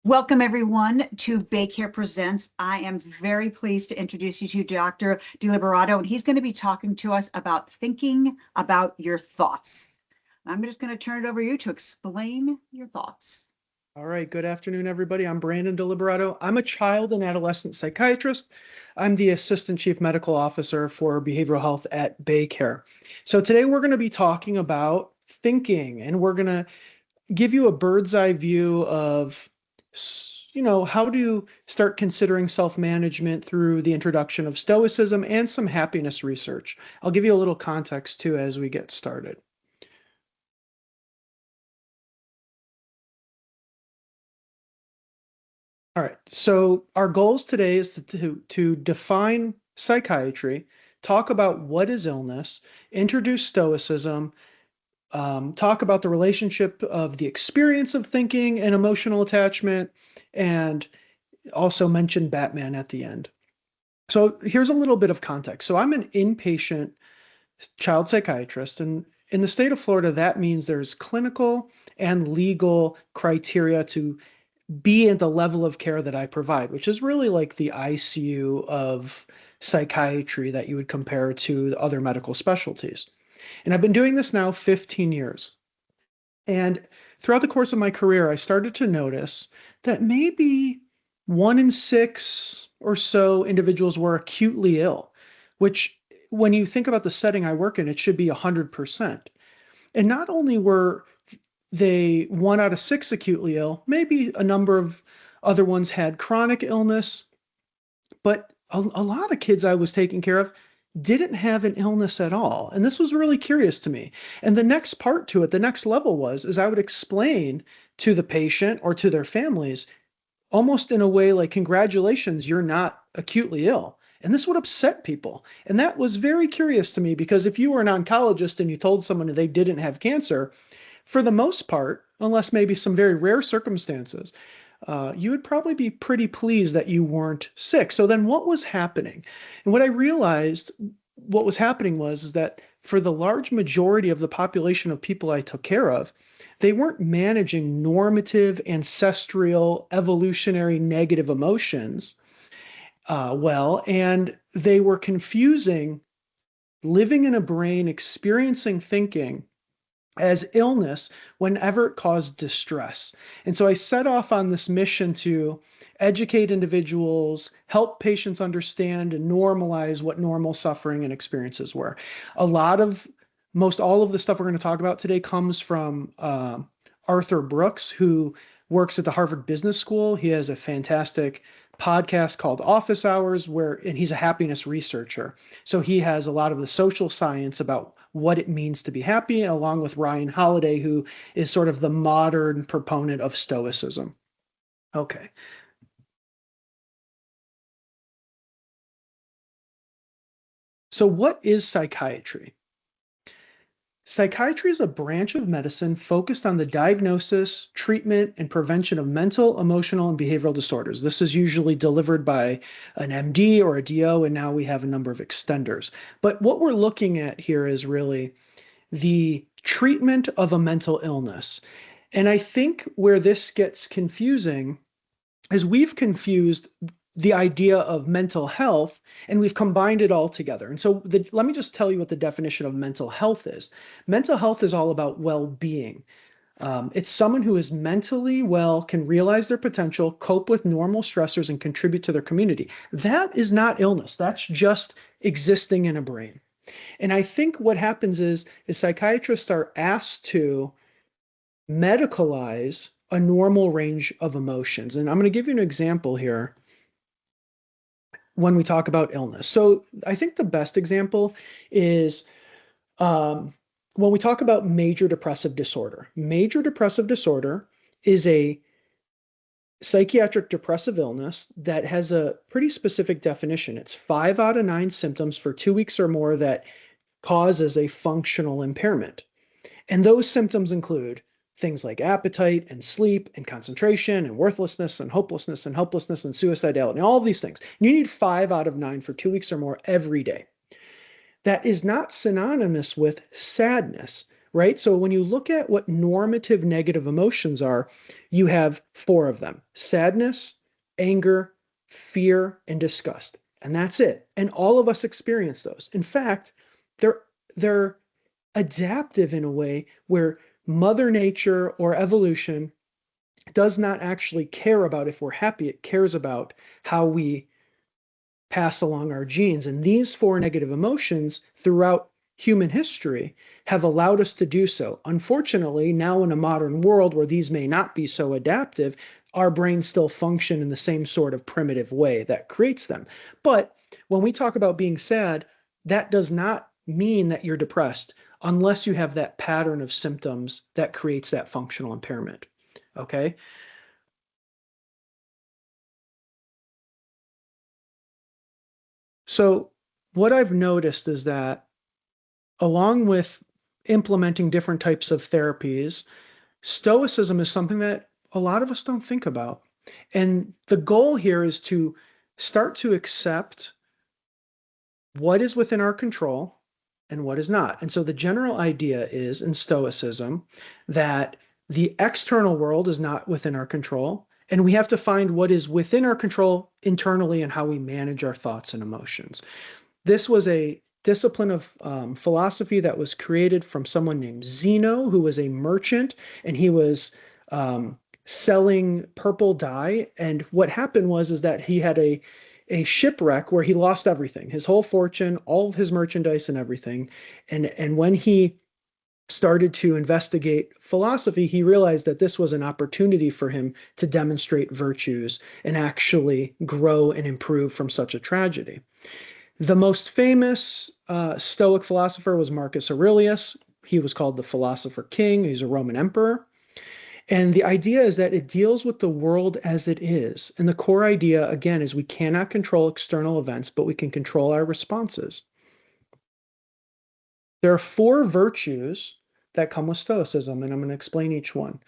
Welcome, everyone, to BayCare Presents. I am very pleased to introduce you to Dr. Deliberato, and he's going to be talking to us about thinking about your thoughts. I'm just going to turn it over to you to explain your thoughts. All right, good afternoon, everybody. I'm Brandon Deliberato. I'm a child and adolescent psychiatrist. I'm the Assistant Chief Medical Officer for Behavioral Health at BayCare. So today we're going to be talking about thinking, and we're going to give you a bird's eye view of, how to start considering self-management through the introduction of Stoicism and some happiness research. I'll give you a little context too as we get started. All right. So our goals today is to define psychiatry, talk about what is illness, introduce Stoicism, talk about the relationship of the experience of thinking and emotional attachment, and also mention Batman at the end. So here's a little bit of context. So I'm an inpatient child psychiatrist, and in the state of Florida, that means there's clinical and legal criteria to be at the level of care that I provide, which is really like the ICU of psychiatry that you would compare to the other medical specialties. And I've been doing this now 15 years. And throughout the course of my career, I started to notice that maybe 1 in 6 or so individuals were acutely ill, which when you think about the setting I work in, it should be 100%. And not only were they 1 out of 6 acutely ill, maybe a number of other ones had chronic illness, but a lot of kids I was taking care of didn't have an illness at all. And this was really curious to me. And the next part to it, the next level is I would explain to the patient or to their families, almost in a way like, congratulations, you're not acutely ill. And this would upset people. And that was very curious to me, because if you were an oncologist and you told someone they didn't have cancer, for the most part, unless maybe some very rare circumstances, you would probably be pretty pleased that you weren't sick. So then what was happening? And what I realized what was happening was that for the large majority of the population of people I took care of, they weren't managing normative, ancestral, evolutionary negative emotions well, and they were confusing living in a brain, experiencing thinking as illness whenever it caused distress. And so I set off on this mission to educate individuals, help patients understand and normalize what normal suffering and experiences were. Most all of the stuff we're going to talk about today comes from Arthur Brooks, who works at the Harvard Business School. He has a fantastic podcast called Office Hours, and he's a happiness researcher. So he has a lot of the social science about what it means to be happy, along with Ryan Holiday, who is sort of the modern proponent of Stoicism. Okay. So what is psychiatry? Psychiatry is a branch of medicine focused on the diagnosis, treatment, and prevention of mental, emotional, and behavioral disorders. This is usually delivered by an MD or a DO, and now we have a number of extenders. But what we're looking at here is really the treatment of a mental illness. And I think where this gets confusing is we've confused the idea of mental health and we've combined it all together. And so let me just tell you what the definition of mental health is. Mental health is all about well-being. It's someone who is mentally well, can realize their potential, cope with normal stressors, and contribute to their community. That is not illness. That's just existing in a brain. And I think what happens is psychiatrists are asked to medicalize a normal range of emotions. And I'm going to give you an example here when we talk about illness. So I think the best example is when we talk about major depressive disorder. Major depressive disorder is a psychiatric depressive illness that has a pretty specific definition. It's 5 out of 9 symptoms for 2 weeks or more that causes a functional impairment. And those symptoms include things like appetite and sleep and concentration and worthlessness and hopelessness and helplessness and suicidality, all of these things. You need 5 out of 9 for 2 weeks or more every day. That is not synonymous with sadness, right? So when you look at what normative negative emotions are, you have four of them: sadness, anger, fear, and disgust. And that's it. And all of us experience those. In fact, they're adaptive in a way where Mother Nature or evolution does not actually care about if we're happy. It cares about how we pass along our genes. And these four negative emotions throughout human history have allowed us to do so. Unfortunately, now in a modern world where these may not be so adaptive, our brains still function in the same sort of primitive way that creates them. But when we talk about being sad, that does not mean that you're depressed unless you have that pattern of symptoms that creates that functional impairment. Okay. So what I've noticed is that along with implementing different types of therapies, Stoicism is something that a lot of us don't think about. And the goal here is to start to accept what is within our control and what is not. And so the general idea is in Stoicism that the external world is not within our control, and we have to find what is within our control internally and how we manage our thoughts and emotions. This was a discipline of philosophy that was created from someone named Zeno, who was a merchant, and he was selling purple dye. And what happened was is that he had a shipwreck where he lost everything, his whole fortune, all of his merchandise and everything. And when he started to investigate philosophy, he realized that this was an opportunity for him to demonstrate virtues and actually grow and improve from such a tragedy. The most famous Stoic philosopher was Marcus Aurelius. He was called the Philosopher King. He's a Roman emperor. And the idea is that it deals with the world as it is. And the core idea, again, is we cannot control external events, but we can control our responses. There are four virtues that come with Stoicism, and I'm going to explain each one.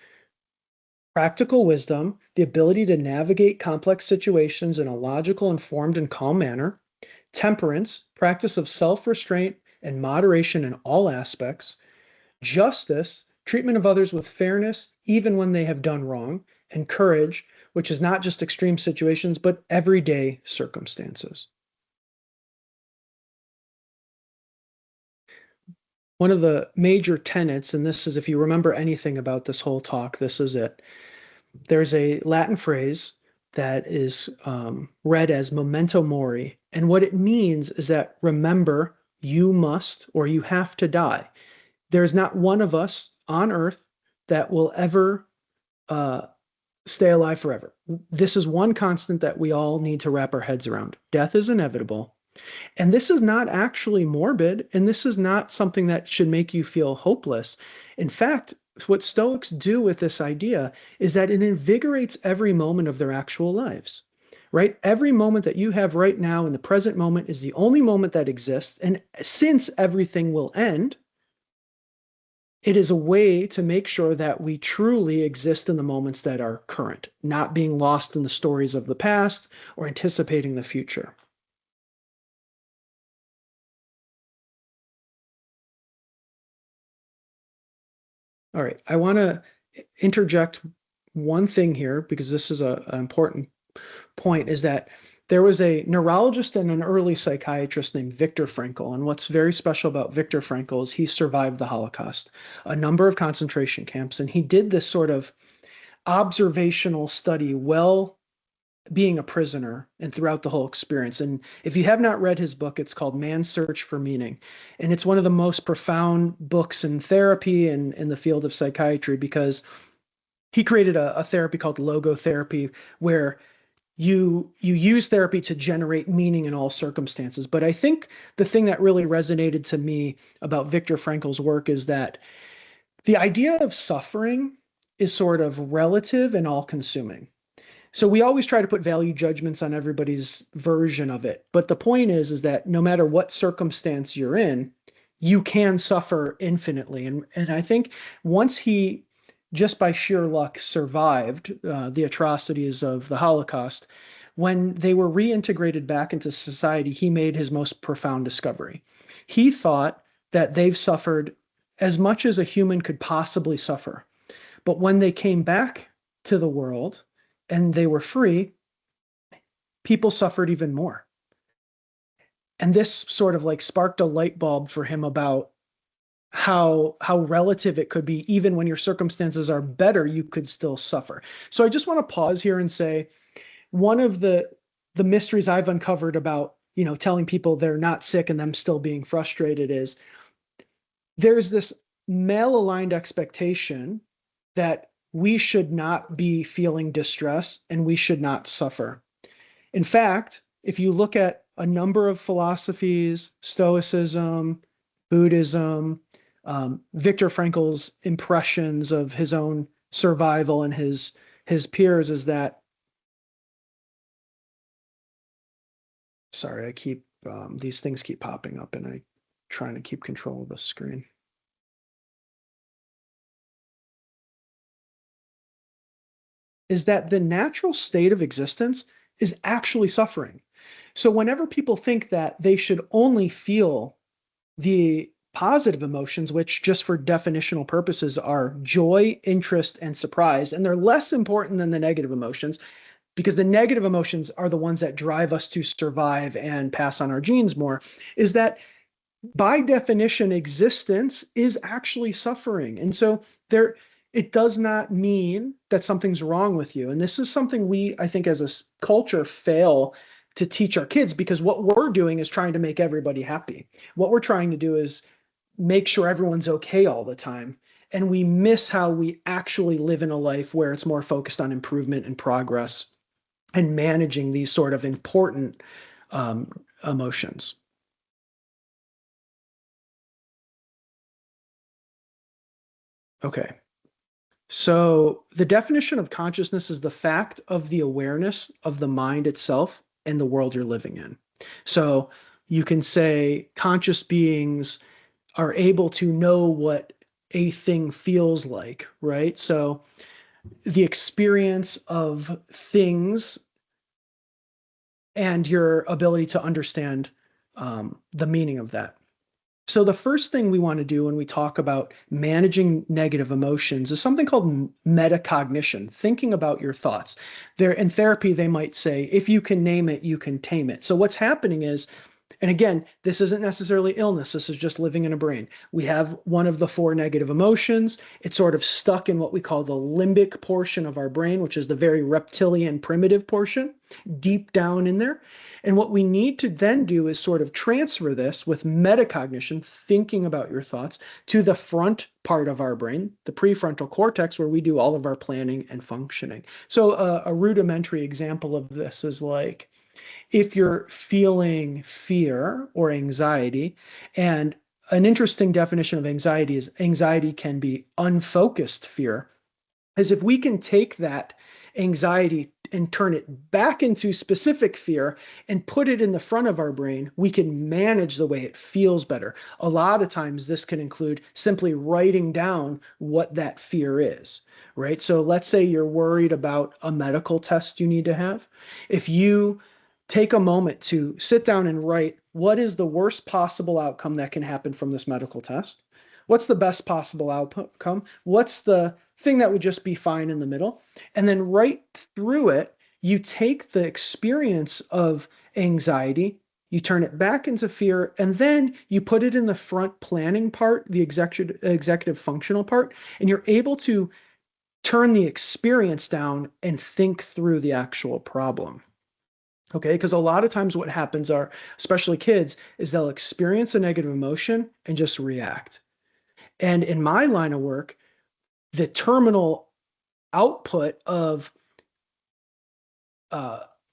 Practical wisdom, the ability to navigate complex situations in a logical, informed, and calm manner. Temperance, practice of self-restraint and moderation in all aspects. Justice, treatment of others with fairness, even when they have done wrong. And courage, which is not just extreme situations, but everyday circumstances. One of the major tenets, and this is, if you remember anything about this whole talk, this is it. There's a Latin phrase that is read as memento mori. And what it means is that remember, you must or you have to die. There's not one of us on earth that will ever stay alive forever. This is one constant that we all need to wrap our heads around. Death is inevitable. And this is not actually morbid, and this is not something that should make you feel hopeless. In fact, what Stoics do with this idea is that it invigorates every moment of their actual lives, right? Every moment that you have right now in the present moment is the only moment that exists. And since everything will end, it is a way to make sure that we truly exist in the moments that are current, not being lost in the stories of the past or anticipating the future. All right, I want to interject one thing here because this is an important point, is that there was a neurologist and an early psychiatrist named Viktor Frankl. And what's very special about Viktor Frankl is he survived the Holocaust, a number of concentration camps, and he did this sort of observational study while being a prisoner and throughout the whole experience. And if you have not read his book, it's called Man's Search for Meaning. And it's one of the most profound books in therapy and in the field of psychiatry, because he created a therapy called logotherapy, where you use therapy to generate meaning in all circumstances. But I think the thing that really resonated to me about Viktor Frankl's work is that the idea of suffering is sort of relative and all-consuming. So we always try to put value judgments on everybody's version of it. But the point is that no matter what circumstance you're in, you can suffer infinitely. And I think once he, just by sheer luck, survived the atrocities of the Holocaust, when they were reintegrated back into society, he made his most profound discovery. He thought that they've suffered as much as a human could possibly suffer. But when they came back to the world and they were free, people suffered even more. And this sort of like sparked a light bulb for him about how relative it could be. Even when your circumstances are better, you could still suffer. So I just want to pause here and say, one of the mysteries I've uncovered about, telling people they're not sick and them still being frustrated is there's this male-aligned expectation that we should not be feeling distress and we should not suffer. In fact, if you look at a number of philosophies, Stoicism, Buddhism, Viktor Frankl's impressions of his own survival and his peers is that, sorry, I keep these things keep popping up and I trying to keep control of the screen. Is that the natural state of existence is actually suffering. So whenever people think that they should only feel the positive emotions, which just for definitional purposes are joy, interest, and surprise, and they're less important than the negative emotions, because the negative emotions are the ones that drive us to survive and pass on our genes more, is that by definition, existence is actually suffering. And so it does not mean that something's wrong with you. And this is something we, I think, as a culture, fail to teach our kids, because what we're doing is trying to make everybody happy. What we're trying to do is make sure everyone's okay all the time. And we miss how we actually live in a life where it's more focused on improvement and progress and managing these sort of important emotions. Okay. So the definition of consciousness is the fact of the awareness of the mind itself and the world you're living in. So you can say conscious beings are able to know what a thing feels like, right? So the experience of things and your ability to understand the meaning of that. So the first thing we want to do when we talk about managing negative emotions is something called metacognition, thinking about your thoughts. There in therapy, they might say, if you can name it, you can tame it. So what's happening is, and again, this isn't necessarily illness. This is just living in a brain. We have one of the four negative emotions. It's sort of stuck in what we call the limbic portion of our brain, which is the very reptilian primitive portion, deep down in there. And what we need to then do is sort of transfer this with metacognition, thinking about your thoughts, to the front part of our brain, the prefrontal cortex, where we do all of our planning and functioning. So a rudimentary example of this is like, if you're feeling fear or anxiety, and an interesting definition of anxiety is anxiety can be unfocused fear, is if we can take that anxiety and turn it back into specific fear and put it in the front of our brain, we can manage the way it feels better. A lot of times this can include simply writing down what that fear is, right? So let's say you're worried about a medical test you need to have. If you take a moment to sit down and write, what is the worst possible outcome that can happen from this medical test? What's the best possible outcome? What's the thing that would just be fine in the middle? And then right through it, you take the experience of anxiety, you turn it back into fear, and then you put it in the front planning part, the executive functional part, and you're able to turn the experience down and think through the actual problem. Okay, because a lot of times what happens are, especially kids, is they'll experience a negative emotion and just react. And in my line of work, the terminal output of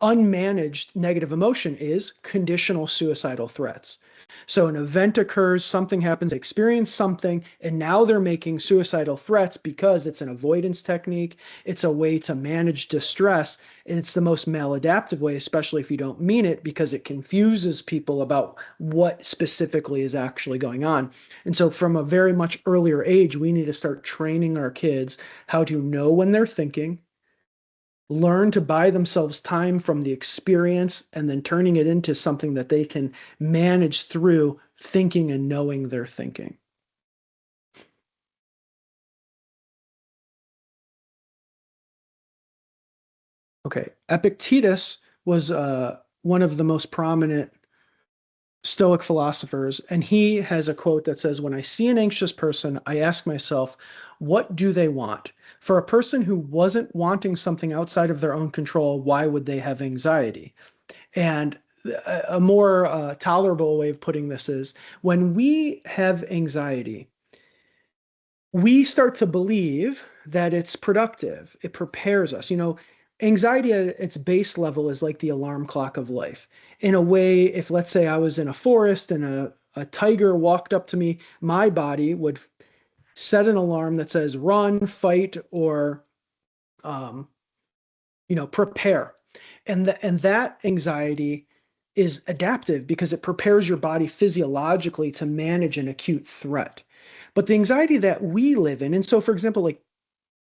unmanaged negative emotion is conditional suicidal threats. So an event occurs, something happens, they experience something, and now they're making suicidal threats because it's an avoidance technique. It's a way to manage distress, and it's the most maladaptive way, especially if you don't mean it, because it confuses people about what specifically is actually going on. And so from a very much earlier age, we need to start training our kids how to know when they're thinking, learn to buy themselves time from the experience, and then turning it into something that they can manage through thinking and knowing they're thinking. Okay. Epictetus was one of the most prominent Stoic philosophers, and he has a quote that says, "When I see an anxious person, I ask myself, what do they want? For a person who wasn't wanting something outside of their own control, why would they have anxiety?" And a more tolerable way of putting this is when we have anxiety, we start to believe that it's productive. It prepares us. Anxiety at its base level is like the alarm clock of life. In a way, if let's say I was in a forest and a tiger walked up to me, my body would set an alarm that says run, fight, or um, prepare. And that anxiety is adaptive because it prepares your body physiologically to manage an acute threat. But the anxiety that we live in, and so for example, like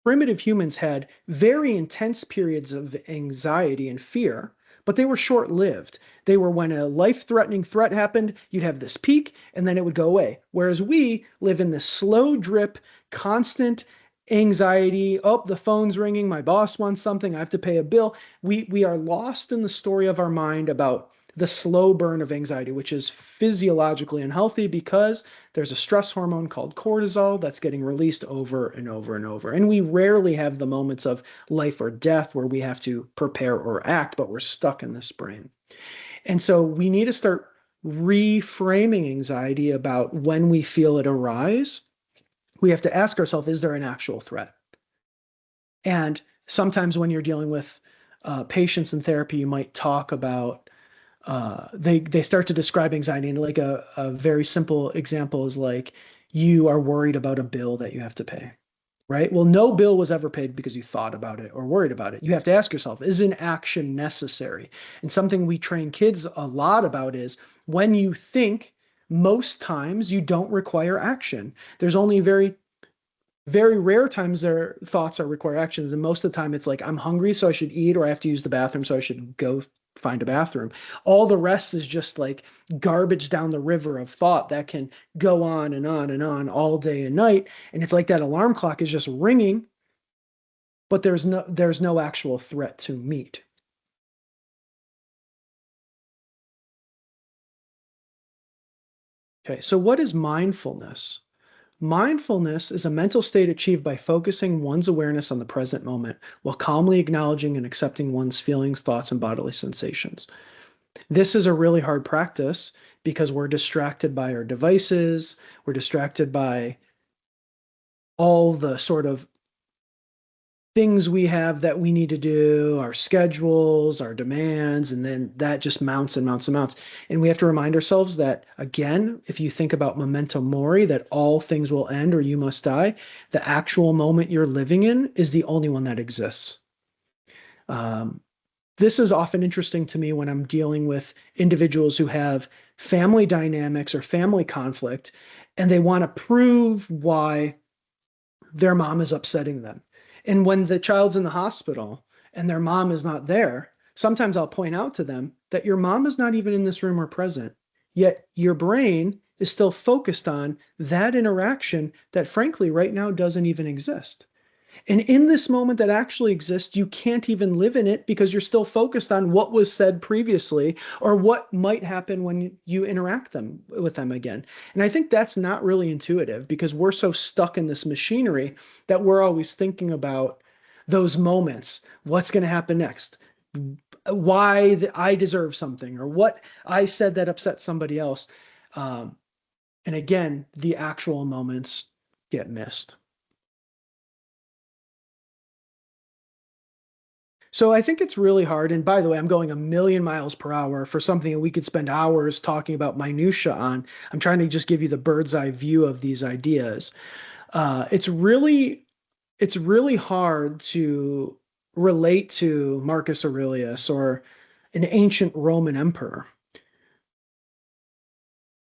primitive humans had very intense periods of anxiety and fear, but they were short lived. They were when a life threatening threat happened, you'd have this peak and then it would go away. Whereas we live in this slow drip, constant anxiety. Oh, the phone's ringing. My boss wants something. I have to pay a bill. We are lost in the story of our mind about the slow burn of anxiety, which is physiologically unhealthy because there's a stress hormone called cortisol that's getting released over and over and over. And we rarely have the moments of life or death where we have to prepare or act, but we're stuck in this brain. And so we need to start reframing anxiety about when we feel it arise. We have to ask ourselves, is there an actual threat? And sometimes when you're dealing with patients in therapy, you might talk about they start to describe anxiety, and like a very simple example is like you are worried about a bill that you have to pay, right? Well, no bill was ever paid because you thought about it or worried about it. You have to ask yourself, is an action necessary? And something we train kids a lot about is when you think, most times you don't require action. There's only very rare times their thoughts are require actions. And most of the time it's like, I'm hungry, so I should eat, or I have to use the bathroom, so I should go find a bathroom. All the rest is just like garbage down the river of thought that can go on and on and on all day and night. And it's like that alarm clock is just ringing, but there's no actual threat to meet. Okay, so what is mindfulness? Mindfulness is a mental state achieved by focusing one's awareness on the present moment while calmly acknowledging and accepting one's feelings, thoughts, and bodily sensations. This is a really hard practice because we're distracted by our devices, we're distracted by all the sort of things we have that we need to do, our schedules, our demands, and then that just mounts and mounts and mounts. And we have to remind ourselves that, again, if you think about memento mori, that all things will end or you must die, the actual moment you're living in is the only one that exists. Um, this is often interesting to me when I'm dealing with individuals who have family dynamics or family conflict, and they want to prove why their mom is upsetting them. And when the child's in the hospital and their mom is not there, sometimes I'll point out to them that your mom is not even in this room or present, yet your brain is still focused on that interaction that, frankly, right now doesn't even exist. And in this moment that actually exists, you can't even live in it because you're still focused on what was said previously or what might happen when you interact with them again. And I think that's not really intuitive because we're so stuck in this machinery that we're always thinking about those moments. What's going to happen next? Why I deserve something or what I said that upset somebody else. Um, and again, the actual moments get missed. So I think it's really hard. And by the way, I'm going a million miles per hour for something that we could spend hours talking about minutia on. I'm trying to just give you the bird's eye view of these ideas. It's really hard to relate to Marcus Aurelius or an ancient Roman emperor.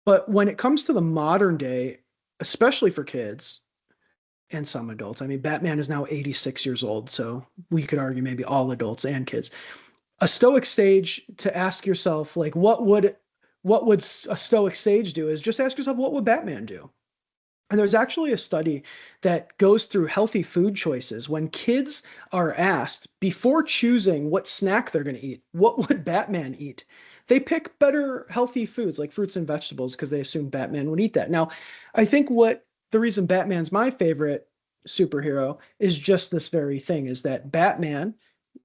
But when it comes to the modern day, especially for kids and some adults, I mean, Batman is now 86 years old, so we could argue maybe all adults and kids. A stoic sage to ask yourself like what would a stoic sage do is just ask yourself what would Batman do? And there's actually a study that goes through healthy food choices. When kids are asked before choosing what snack they're going to eat, what would Batman eat? They pick better healthy foods like fruits and vegetables because they assume Batman would eat that. Now, I think what the reason Batman's my favorite superhero is just this very thing is that Batman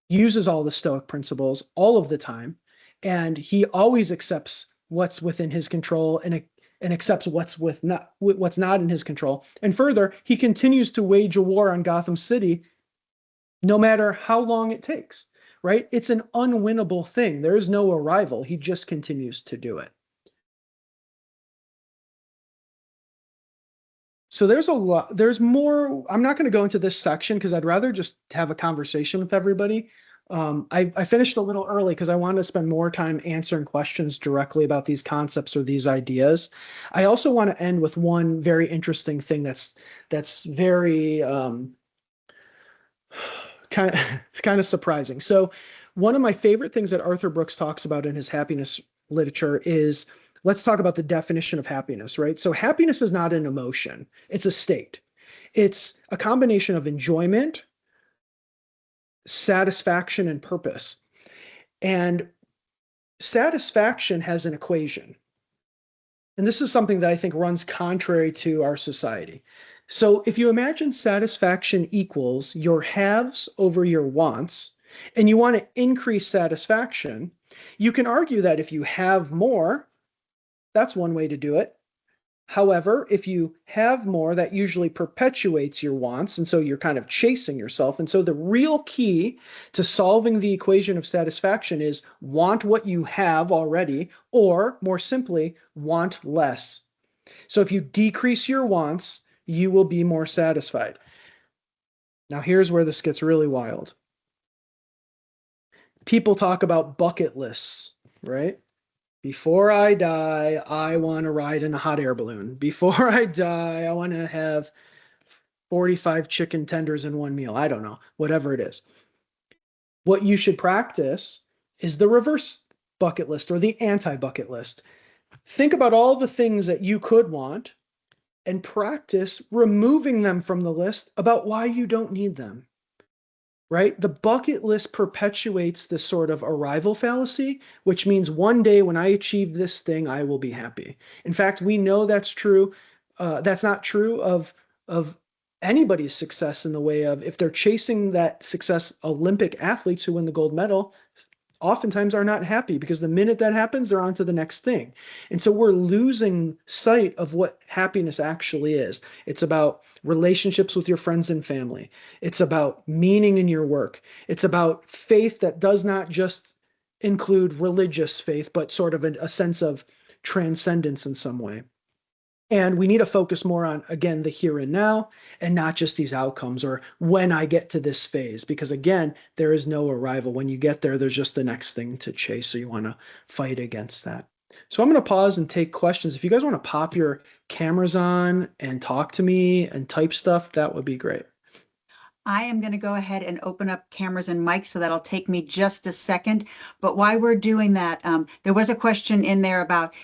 uses all the Stoic principles all of the time, and he always accepts what's within his control and accepts what's not in his control. And further, he continues to wage a war on Gotham City no matter how long it takes, right? It's an unwinnable thing. There is no arrival. He just continues to do it. So there's a lot, there's more. I'm not going to go into this section because I'd rather just have a conversation with everybody. I finished a little early because I wanted to spend more time answering questions directly about these concepts or these ideas. I also want to end with one very interesting thing that's very kind of surprising. So one of my favorite things that Arthur Brooks talks about in his happiness literature is, let's talk about the definition of happiness, right? So happiness is not an emotion, it's a state. It's a combination of enjoyment, satisfaction, and purpose. And satisfaction has an equation. And this is something that I think runs contrary to our society. So if you imagine satisfaction equals your haves over your wants, and you want to increase satisfaction, you can argue that if you have more, that's one way to do it. However, if you have more, that usually perpetuates your wants. And so you're kind of chasing yourself. And so the real key to solving the equation of satisfaction is want what you have already, or more simply, want less. So if you decrease your wants, you will be more satisfied. Now, here's where this gets really wild. People talk about bucket lists, right? Before I die, I want to ride in a hot air balloon. Before I die, I want to have 45 chicken tenders in one meal. I don't know, whatever it is. What you should practice is the reverse bucket list or the anti-bucket list. Think about all the things that you could want and practice removing them from the list about why you don't need them. Right? The bucket list perpetuates this sort of arrival fallacy, which means one day when I achieve this thing, I will be happy. In fact, we know that's true. That's not true of anybody's success in the way of if they're chasing that success, Olympic athletes who win the gold medal oftentimes are not happy because the minute that happens, they're on to the next thing. And so we're losing sight of what happiness actually is. It's about relationships with your friends and family. It's about meaning in your work. It's about faith that does not just include religious faith, but sort of a sense of transcendence in some way. And we need to focus more on, again, the here and now and not just these outcomes or when I get to this phase, because again, there is no arrival. When you get there, there's just the next thing to chase. So you want to fight against that. So I'm going to pause and take questions. If you guys want to pop your cameras on and talk to me and type stuff, that would be great. I am going to go ahead and open up cameras and mics, so that'll take me just a second. But while we're doing that, there was a question in there about,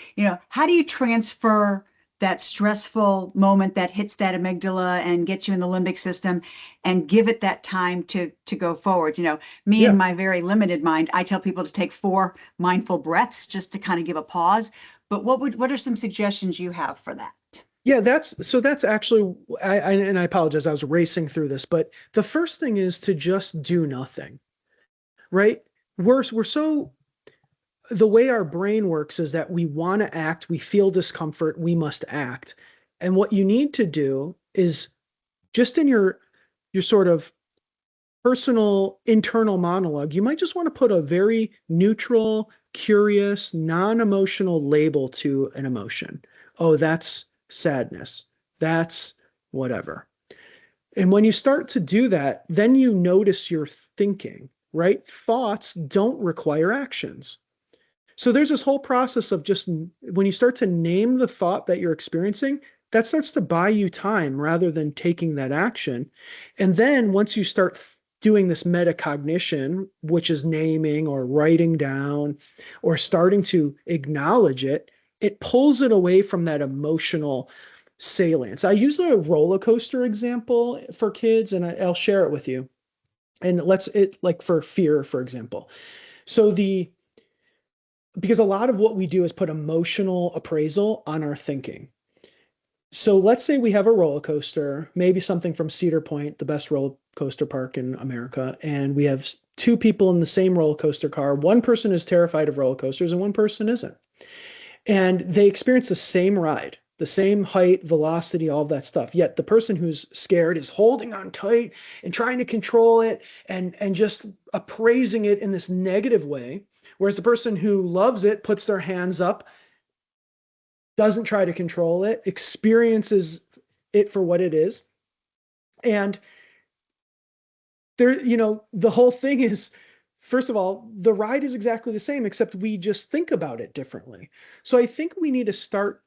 how do you transfer that stressful moment that hits that amygdala and gets you in the limbic system and give it that time to go forward? Me Yeah. in my very limited mind, I tell people to take 4 mindful breaths just to kind of give a pause. But what are some suggestions you have for that? Yeah, that's actually, and I apologize, I was racing through this, but the first thing is to just do nothing, right? We're so, the way our brain works is that we want to act, we feel discomfort, we must act. And what you need to do is just in your sort of personal internal monologue, you might just want to put a very neutral, curious, non-emotional label to an emotion. Oh, that's sadness. That's whatever. And when you start to do that, then you notice your thinking, right? Thoughts don't require actions. So there's this whole process of just when you start to name the thought that you're experiencing, that starts to buy you time rather than taking that action. And then once you start doing this metacognition, which is naming or writing down or starting to acknowledge it, it pulls it away from that emotional salience. I use a roller coaster example for kids, and I'll share it with you. And like for fear, for example. So because a lot of what we do is put emotional appraisal on our thinking. So let's say we have a roller coaster, maybe something from Cedar Point, the best roller coaster park in America, and we have two people in the same roller coaster car. One person is terrified of roller coasters and one person isn't. And they experience the same ride, the same height, velocity, all of that stuff. Yet the person who's scared is holding on tight and trying to control it and just appraising it in this negative way. Whereas the person who loves it puts their hands up, doesn't try to control it, experiences it for what it is. And the whole thing is, first of all, the ride is exactly the same, except we just think about it differently. So I think we need to start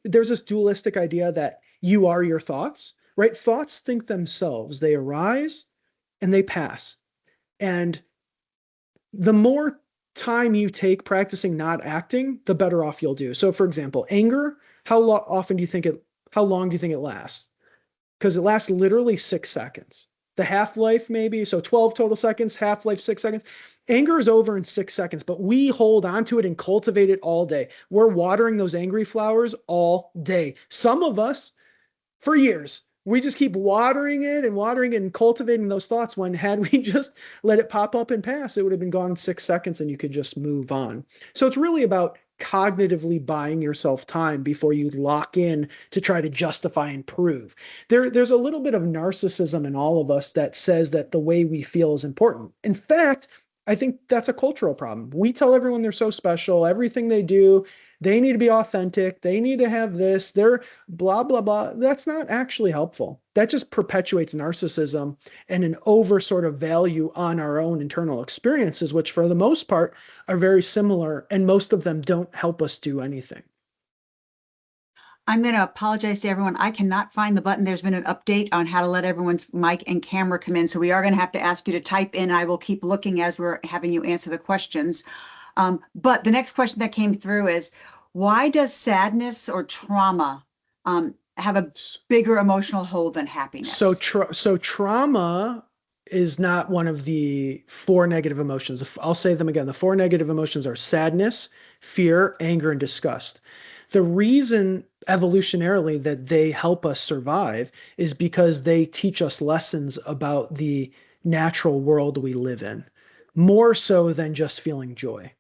there's this dualistic idea that you are your thoughts, right? Thoughts think themselves. They arise and they pass. And the more time you take practicing not acting, the better off you'll do. So for example, anger, how long do you think it lasts? Because it lasts literally 6 seconds. The half-life maybe, so 12 total seconds, half-life 6 seconds. Anger is over in 6 seconds, but we hold on to it and cultivate it all day. We're watering those angry flowers all day. Some of us, for years, we just keep watering it and cultivating those thoughts, when had we just let it pop up and pass, it would have been gone in 6 seconds and you could just move on. So it's really about cognitively buying yourself time before you lock in to try to justify and prove. There's a little bit of narcissism in all of us that says that the way we feel is important. In fact, I think that's a cultural problem. We tell everyone they're so special, everything they do, they need to be authentic, they need to have this, they're blah, blah, blah. That's not actually helpful. That just perpetuates narcissism and an over sort of value on our own internal experiences, which for the most part are very similar, and most of them don't help us do anything. I'm going to apologize to everyone. I cannot find the button. There's been an update on how to let everyone's mic and camera come in. So we are going to have to ask you to type in. I will keep looking as we're having you answer the questions. But the next question that came through is, why does sadness or trauma have a bigger emotional hold than happiness? So trauma is not one of the 4 negative emotions. I'll say them again. The 4 negative emotions are sadness, fear, anger, and disgust. The reason evolutionarily that they help us survive is because they teach us lessons about the natural world we live in, more so than just feeling joy,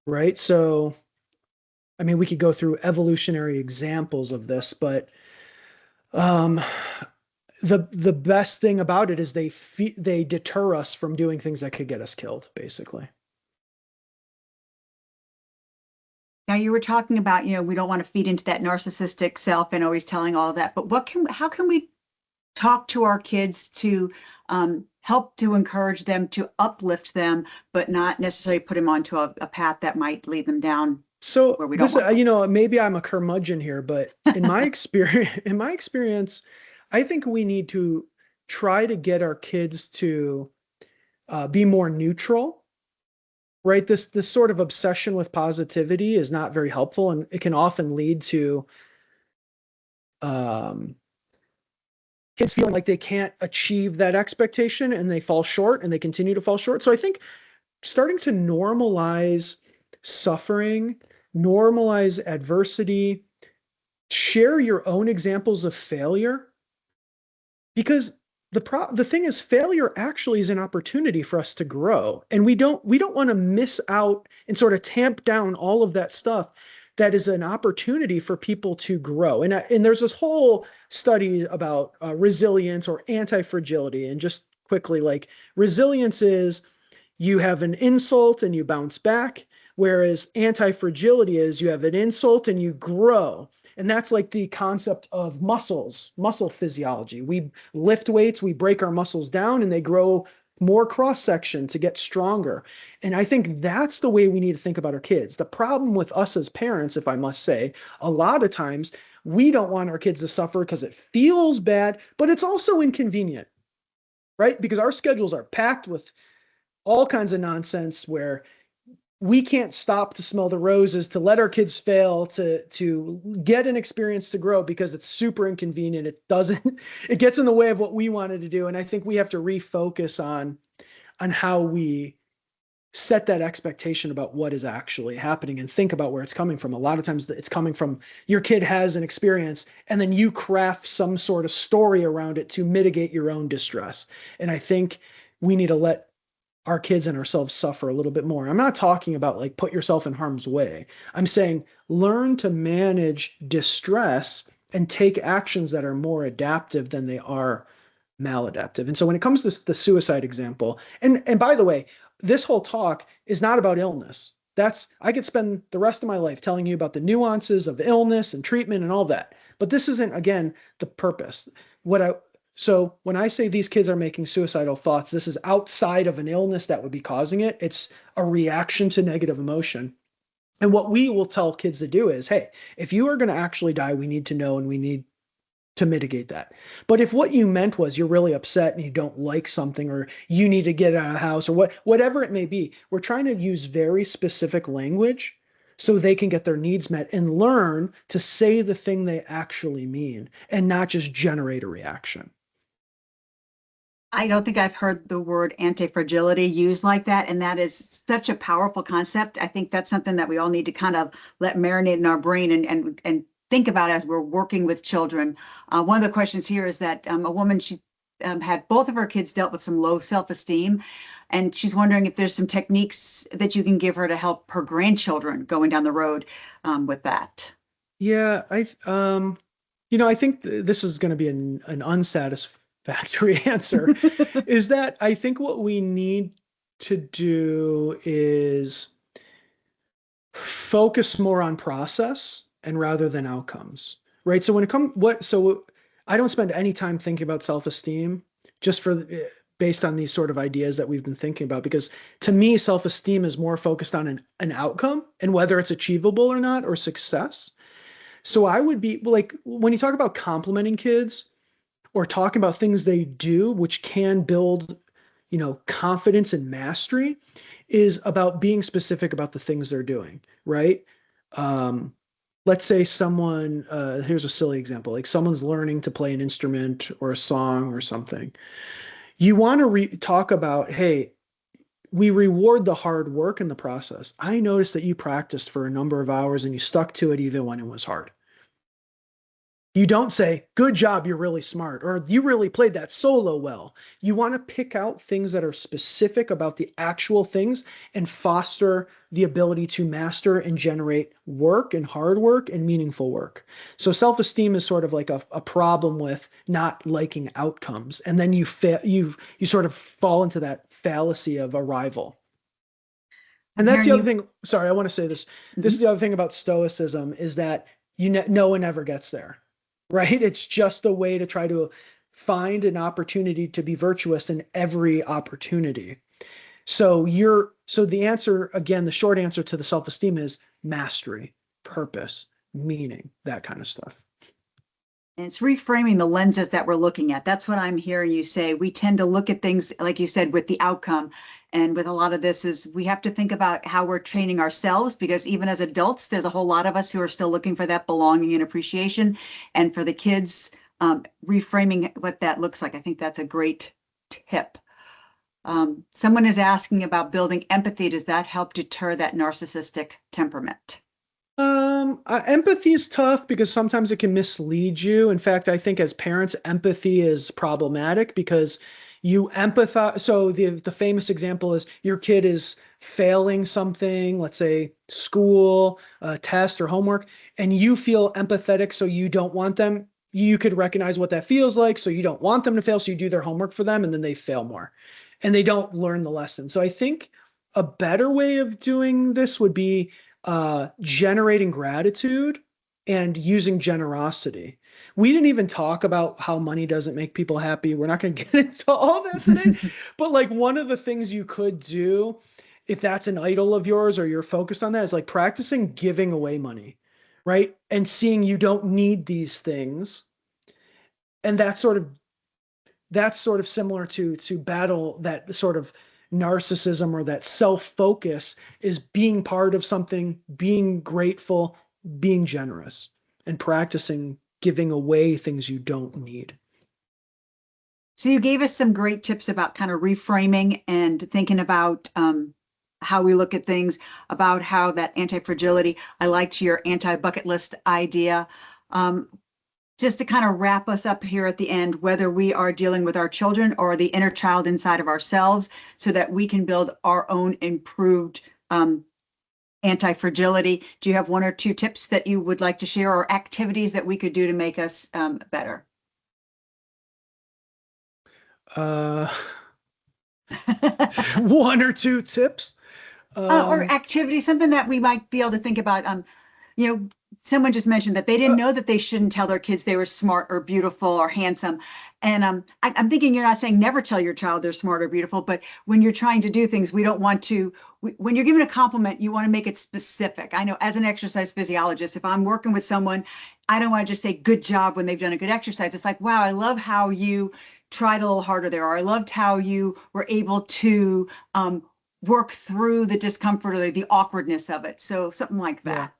right? So, I mean, we could go through evolutionary examples of this, but the best thing about it is they deter us from doing things that could get us killed, basically. Now you were talking about, we don't want to feed into that narcissistic self and always telling all of that, but how can we talk to our kids to help to encourage them, to uplift them, but not necessarily put them onto a path that might lead them down So where we don't want them? maybe I'm a curmudgeon here, but in my experience, I think we need to try to get our kids to be more neutral, right? This sort of obsession with positivity is not very helpful, and it can often lead to kids feeling like they can't achieve that expectation and they fall short and they continue to fall short. So I think starting to normalize suffering, normalize adversity, share your own examples of failure, because the thing is, failure actually is an opportunity for us to grow, and we don't want to miss out and sort of tamp down all of that stuff that is an opportunity for people to grow. And there's this whole study about resilience or anti-fragility. And just quickly, like, resilience is you have an insult and you bounce back, whereas anti-fragility is you have an insult and you grow. And that's like the concept of muscle physiology. We lift weights, we break our muscles down, and they grow more cross-section to get stronger. And I think that's the way we need to think about our kids. The problem with us as parents, if I must say, a lot of times we don't want our kids to suffer because it feels bad, but it's also inconvenient, right? Because our schedules are packed with all kinds of nonsense where we can't stop to smell the roses, to let our kids fail, to get an experience to grow, because it's super inconvenient. It doesn't, it gets in the way of what we wanted to do. And I think we have to refocus on how we set that expectation about what is actually happening and think about where it's coming from. A lot of times it's coming from your kid has an experience and then you craft some sort of story around it to mitigate your own distress. And I think we need to let our kids and ourselves suffer a little bit more. I'm not talking about like put yourself in harm's way. I'm saying learn to manage distress and take actions that are more adaptive than they are maladaptive. And so when it comes to the suicide example, and by the way, this whole talk is not about illness. That's, I could spend the rest of my life telling you about the nuances of illness and treatment and all that. But this isn't, again, the purpose. So when I say these kids are making suicidal thoughts, this is outside of an illness that would be causing it. It's a reaction to negative emotion. And what we will tell kids to do is, hey, if you are going to actually die, we need to know and we need to mitigate that. But if what you meant was you're really upset and you don't like something, or you need to get out of the house, or whatever it may be, we're trying to use very specific language so they can get their needs met and learn to say the thing they actually mean and not just generate a reaction. I don't think I've heard the word anti-fragility used like that. And that is such a powerful concept. I think that's something that we all need to kind of let marinate in our brain and think about as we're working with children. One of the questions here is that a woman, she had both of her kids dealt with some low self-esteem. And she's wondering if there's some techniques that you can give her to help her grandchildren going down the road with that. Yeah, I think this is going to be an unsatisfactory answer, is that I think what we need to do is focus more on process and rather than outcomes, right? So when it comes, so I don't spend any time thinking about self-esteem just based on these sort of ideas that we've been thinking about, because to me, self-esteem is more focused on an outcome and whether it's achievable or not, or success. So I would be like, when you talk about complimenting kids or talking about things they do, which can build, confidence and mastery, is about being specific about the things they're doing, right? Um, let's say someone, here's a silly example, like someone's learning to play an instrument or a song or something. You want to talk about, hey, we reward the hard work in the process. I noticed that you practiced for a number of hours and you stuck to it even when it was hard. You don't say, good job, you're really smart, or you really played that solo well. You want to pick out things that are specific about the actual things and foster the ability to master and generate work and hard work and meaningful work. So self-esteem is sort of like a problem with not liking outcomes. And then you sort of fall into that fallacy of arrival. I'm And that's hearing the other you. thing. Sorry, I want to say this. This is Mhm. the other thing about Stoicism, is that no one ever gets there, right? It's just a way to try to find an opportunity to be virtuous in every opportunity. So the answer, again, the short answer to the self-esteem is mastery, purpose, meaning, that kind of stuff. And it's reframing the lenses that we're looking at. That's what I'm hearing you say. We tend to look at things, like you said, with the outcome. And with a lot of this is we have to think about how we're training ourselves, because even as adults, there's a whole lot of us who are still looking for that belonging and appreciation. And for the kids, reframing what that looks like. I think that's a great tip. Someone is asking about building empathy. Does that help deter that narcissistic temperament? Empathy is tough because sometimes it can mislead you. In fact, I think as parents, empathy is problematic because you empathize. So the famous example is your kid is failing something, let's say school, test or homework, and you feel empathetic, so you don't want them. You could recognize what that feels like, so you don't want them to fail, so you do their homework for them, and then they fail more, and they don't learn the lesson. So I think a better way of doing this would be generating gratitude and using generosity. We didn't even talk about how money doesn't make people happy. We're not going to get into all that today. But like one of the things you could do, if that's an idol of yours or you're focused on that, is like practicing giving away money, right? And seeing you don't need these things. And that's sort of similar to battle that sort of narcissism or that self-focus is being part of something, being grateful, being generous, and practicing giving away things you don't need. So you gave us some great tips about kind of reframing and thinking about how we look at things, about how that anti-fragility. I liked your anti-bucket list idea. Um, just to kind of wrap us up here at the end, whether we are dealing with our children or the inner child inside of ourselves, so that we can build our own improved anti-fragility. Do you have one or two tips that you would like to share, or activities that we could do to make us better? Uh, one or two tips. Or activity, something that we might be able to think about. You know, someone just mentioned that they didn't uh, know that they shouldn't tell their kids they were smart or beautiful or handsome. And I'm thinking you're not saying never tell your child they're smart or beautiful, but when you're trying to do things, we don't want to, when you're giving a compliment, you want to make it specific. I know as an exercise physiologist, if I'm working with someone, I don't want to just say good job when they've done a good exercise. It's like, wow, I love how you tried a little harder there, or I loved how you were able to work through the discomfort or the awkwardness of it. So something like yeah. that.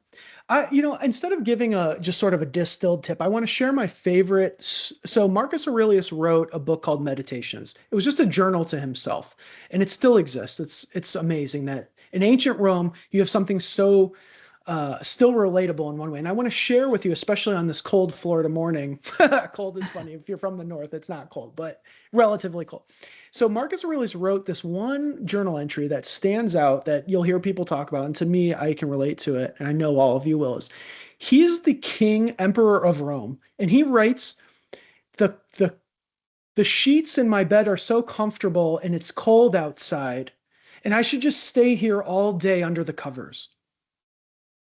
Instead of giving a just sort of a distilled tip, I want to share my favorite. So Marcus Aurelius wrote a book called Meditations. It was just a journal to himself, and it still exists. It's amazing that in ancient Rome you have something so still relatable in one way. And I want to share with you, especially on this cold Florida morning. Cold is funny. If you're from the north, it's not cold, but relatively cold. So Marcus Aurelius wrote this one journal entry that stands out that you'll hear people talk about. And to me, I can relate to it. And I know all of you will. Is he is the king, emperor of Rome. And he writes, the, the, the sheets in my bed are so comfortable and it's cold outside. And I should just stay here all day under the covers.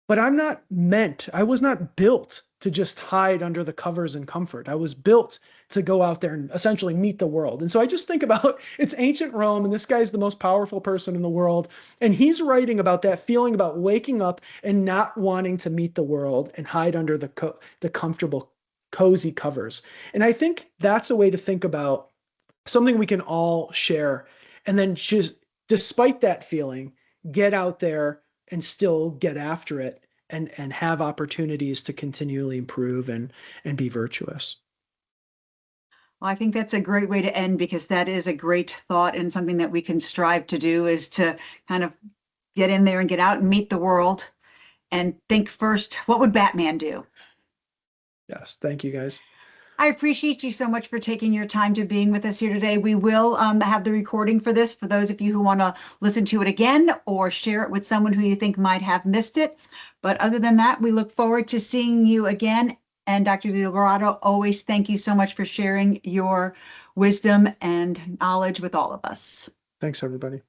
But I was not built to just hide under the covers and comfort. I was built to go out there and essentially meet the world. And so I just think about it's ancient Rome, and this guy's the most powerful person in the world. And he's writing about that feeling about waking up and not wanting to meet the world and hide under the comfortable, cozy covers. And I think that's a way to think about something we can all share. And then just, despite that feeling, get out there and still get after it and have opportunities to continually improve and be virtuous. Well, I think that's a great way to end, because that is a great thought, and something that we can strive to do is to kind of get in there and get out and meet the world and think first, what would Batman do? Yes, thank you guys. I appreciate you so much for taking your time to being with us here today. We will have the recording for this for those of you who want to listen to it again or share it with someone who you think might have missed it. But other than that, we look forward to seeing you again. And Dr. Deliberato, always thank you so much for sharing your wisdom and knowledge with all of us. Thanks, everybody.